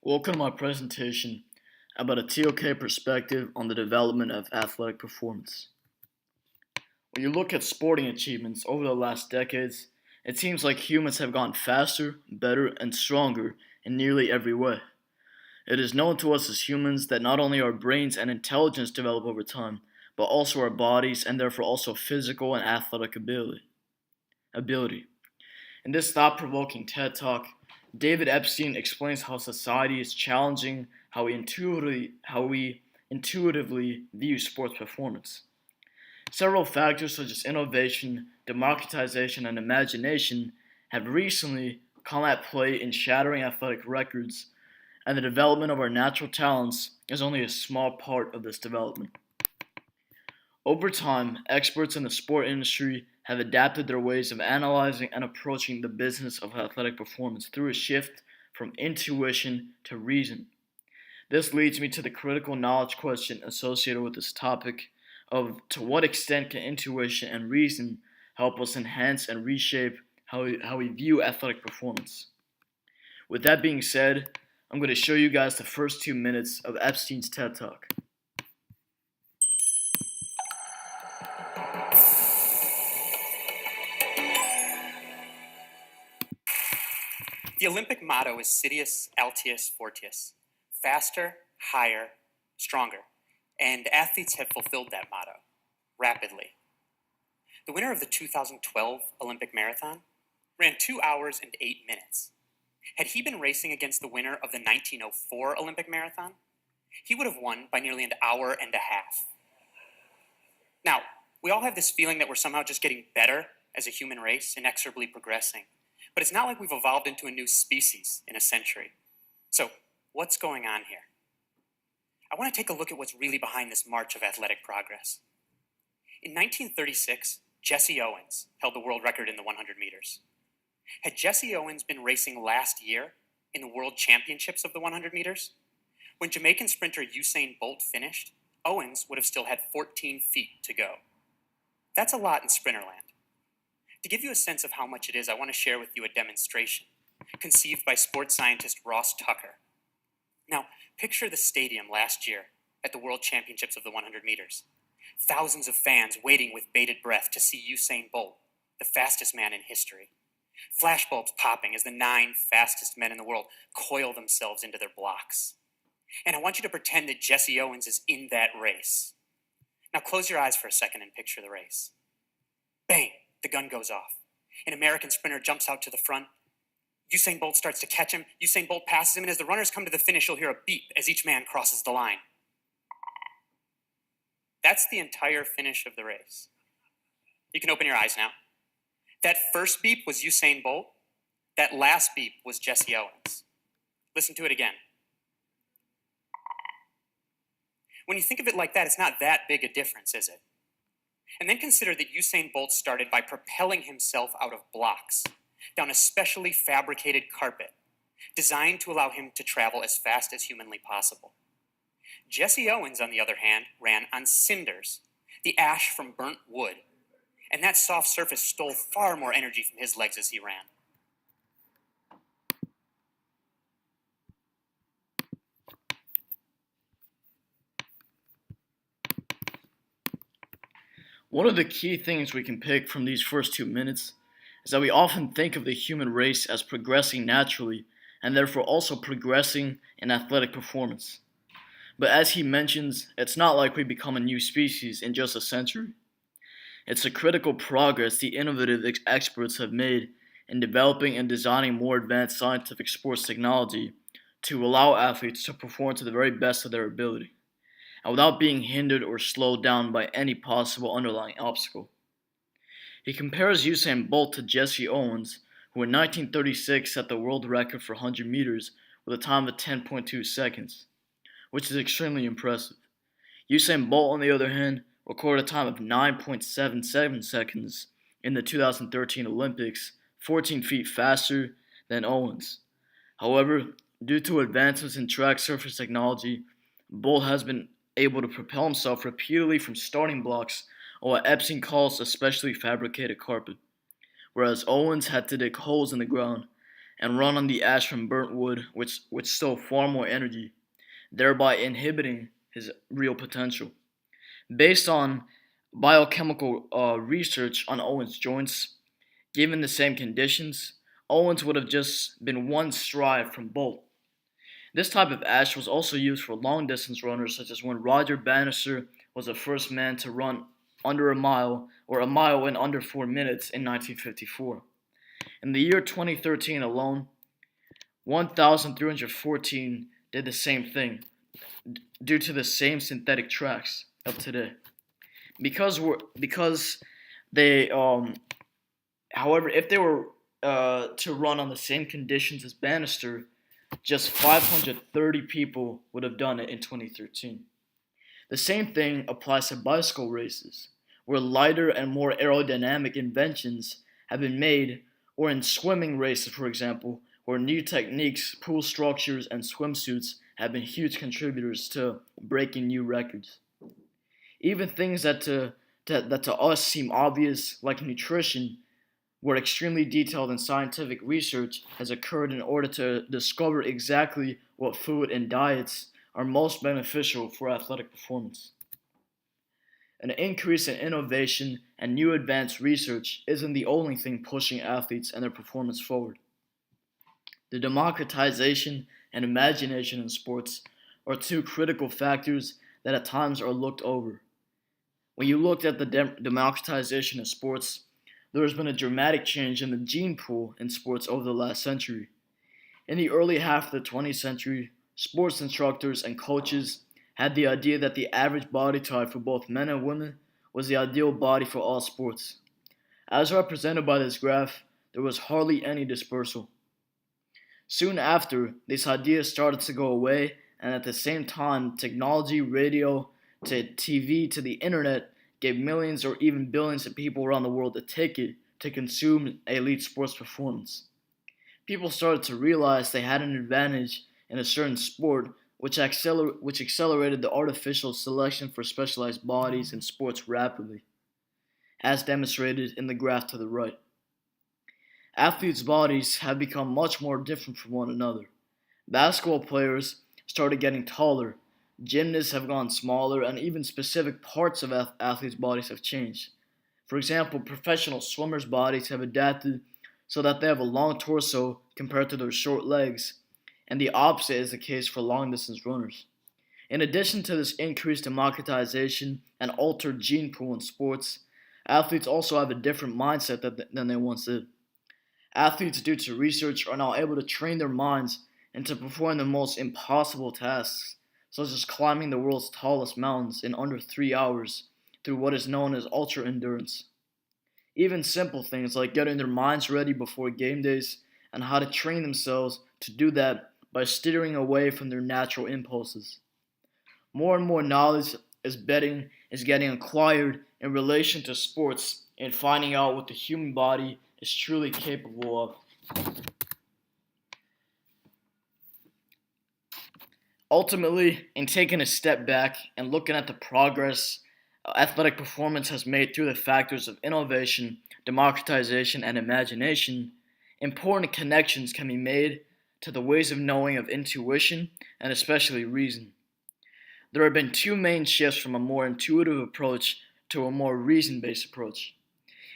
Welcome to my presentation about a TOK perspective on the development of athletic performance. When you look at sporting achievements over the last decades, it seems like humans have gotten faster, better, and stronger in nearly every way. It is known to us as humans that not only our brains and intelligence develop over time, but also our bodies and therefore also physical and athletic ability. In this thought-provoking TED Talk, David Epstein explains how society is challenging how we intuitively view sports performance. Several factors such as innovation, democratization, and imagination have recently come at play in shattering athletic records, and the development of our natural talents is only a small part of this development. Over time, experts in the sport industry have adapted their ways of analyzing and approaching the business of athletic performance through a shift from intuition to reason. This leads me to the critical knowledge question associated with this topic of to what extent can intuition and reason help us enhance and reshape how we view athletic performance. With that being said, I'm going to show you guys the first 2 minutes of Epstein's TED Talk. The Olympic motto is Sidious Altius Fortius, faster, higher, stronger, and athletes have fulfilled that motto rapidly. The winner of the 2012 Olympic Marathon ran 2 hours and 8 minutes. Had he been racing against the winner of the 1904 Olympic Marathon, he would have won by nearly an hour and a half. Now, we all have this feeling that we're somehow just getting better as a human race, inexorably progressing. But it's not like we've evolved into a new species in a century. So, what's going on here? I want to take a look at what's really behind this march of athletic progress. In 1936, Jesse Owens held the world record in the 100 meters. Had Jesse Owens been racing last year in the World Championships of the 100 meters, when Jamaican sprinter Usain Bolt finished, Owens would have still had 14 feet to go. That's a lot in sprinterland. To give you a sense of how much it is, I want to share with you a demonstration conceived by sports scientist Ross Tucker. Now, picture the stadium last year at the World Championships of the 100 meters. Thousands of fans waiting with bated breath to see Usain Bolt, the fastest man in history. Flashbulbs popping as the 9 fastest men in the world coil themselves into their blocks. And I want you to pretend that Jesse Owens is in that race. Now close your eyes for a second and picture the race. Bang! The gun goes off. An American sprinter jumps out to the front. Usain Bolt starts to catch him. Usain Bolt passes him, and as the runners come to the finish, you'll hear a beep as each man crosses the line. That's the entire finish of the race. You can open your eyes now. That first beep was Usain Bolt. That last beep was Jesse Owens. Listen to it again. When you think of it like that, it's not that big a difference, is it? And then consider that Usain Bolt started by propelling himself out of blocks, down a specially fabricated carpet, designed to allow him to travel as fast as humanly possible. Jesse Owens, on the other hand, ran on cinders, the ash from burnt wood, and that soft surface stole far more energy from his legs as he ran. One of the key things we can pick from these first 2 minutes is that we often think of the human race as progressing naturally and therefore also progressing in athletic performance. But as he mentions, it's not like we become a new species in just a century. It's the critical progress the innovative experts have made in developing and designing more advanced scientific sports technology to allow athletes to perform to the very best of their ability, and without being hindered or slowed down by any possible underlying obstacle. He compares Usain Bolt to Jesse Owens, who in 1936 set the world record for 100 meters with a time of 10.2 seconds, which is extremely impressive. Usain Bolt, on the other hand, recorded a time of 9.77 seconds in the 2013 Olympics, 14 feet faster than Owens. However, due to advancements in track surface technology, Bolt has been able to propel himself repeatedly from starting blocks on what Epstein calls a specially fabricated carpet, whereas Owens had to dig holes in the ground and run on the ash from burnt wood, which still far more energy, thereby inhibiting his real potential. Based on biochemical research on Owen's joints, given the same conditions, Owens would have just been one stride from Bolt. This type of ash was also used for long distance runners, such as when Roger Bannister was the first man to run under a mile or a mile in under 4 minutes in 1954. In the year 2013 alone, 1,314 did the same thing due to the same synthetic tracks of today. Because they however, if they were to run on the same conditions as Bannister, just 530 people would have done it in 2013. The same thing applies to bicycle races, where lighter and more aerodynamic inventions have been made, or in swimming races, for example, where new techniques, pool structures, and swimsuits have been huge contributors to breaking new records. Even things that to us seem obvious, like nutrition, where extremely detailed and scientific research has occurred in order to discover exactly what food and diets are most beneficial for athletic performance. An increase in innovation and new advanced research isn't the only thing pushing athletes and their performance forward. The democratization and imagination in sports are two critical factors that at times are looked over. When you looked at the democratization of sports, there has been a dramatic change in the gene pool in sports over the last century. In the early half of the 20th century, sports instructors and coaches had the idea that the average body type for both men and women was the ideal body for all sports. As represented by this graph, there was hardly any dispersal. Soon after, this idea started to go away, and at the same time, technology, radio, to TV, to the internet gave millions or even billions of people around the world a ticket to consume elite sports performance. People started to realize they had an advantage in a certain sport, which accelerated the artificial selection for specialized bodies in sports rapidly, as demonstrated in the graph to the right. Athletes' bodies have become much more different from one another. Basketball players started getting taller, gymnasts have gone smaller, and even specific parts of athletes' bodies have changed. For example, professional swimmers' bodies have adapted so that they have a long torso compared to their short legs, and the opposite is the case for long distance runners. In addition to this increased democratization and altered gene pool in sports, athletes also have a different mindset than they once did. Athletes, due to research, are now able to train their minds into performing the most impossible tasks, such as climbing the world's tallest mountains in under 3 hours through what is known as ultra endurance. Even simple things like getting their minds ready before game days and how to train themselves to do that by steering away from their natural impulses. More and more knowledge is getting acquired in relation to sports and finding out what the human body is truly capable of. Ultimately, in taking a step back and looking at the progress athletic performance has made through the factors of innovation, democratization, and imagination, important connections can be made to the ways of knowing of intuition and especially reason. There have been two main shifts from a more intuitive approach to a more reason-based approach.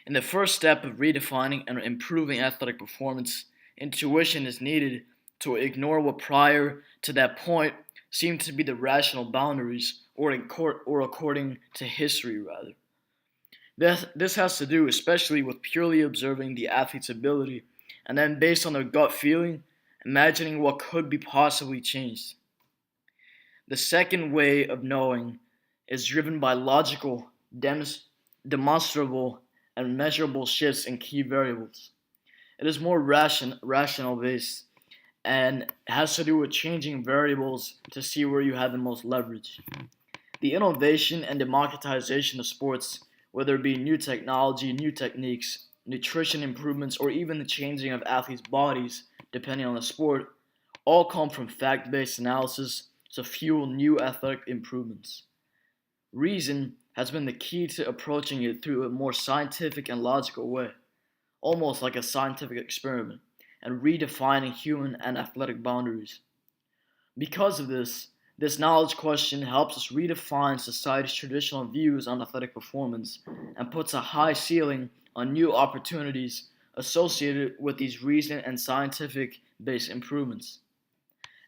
In the first step of redefining and improving athletic performance, intuition is needed to ignore what prior to that point seemed to be the rational boundaries, or according to history rather. This has to do especially with purely observing the athlete's ability, and then based on their gut feeling, imagining what could be possibly changed. The second way of knowing is driven by logical, demonstrable, and measurable shifts in key variables. It is more rational based and has to do with changing variables to see where you have the most leverage. The innovation and democratization of sports, whether it be new technology, new techniques, nutrition improvements, or even the changing of athletes' bodies, depending on the sport, all come from fact-based analysis to fuel new athletic improvements. Reason has been the key to approaching it through a more scientific and logical way, almost like a scientific experiment, and redefining human and athletic boundaries. Because of this, this knowledge question helps us redefine society's traditional views on athletic performance and puts a high ceiling on new opportunities associated with these recent and scientific based improvements.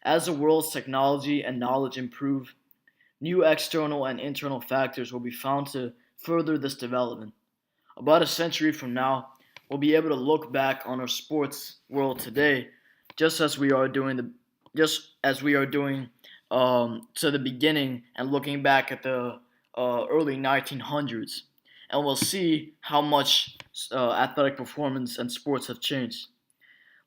As the world's technology and knowledge improve, new external and internal factors will be found to further this development. About a century from now, we'll be able to look back on our sports world today, just as we are doing to the beginning and looking back at the early 1900s, and we'll see how much athletic performance and sports have changed.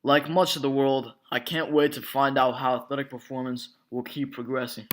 Like much of the world, I can't wait to find out how athletic performance will keep progressing.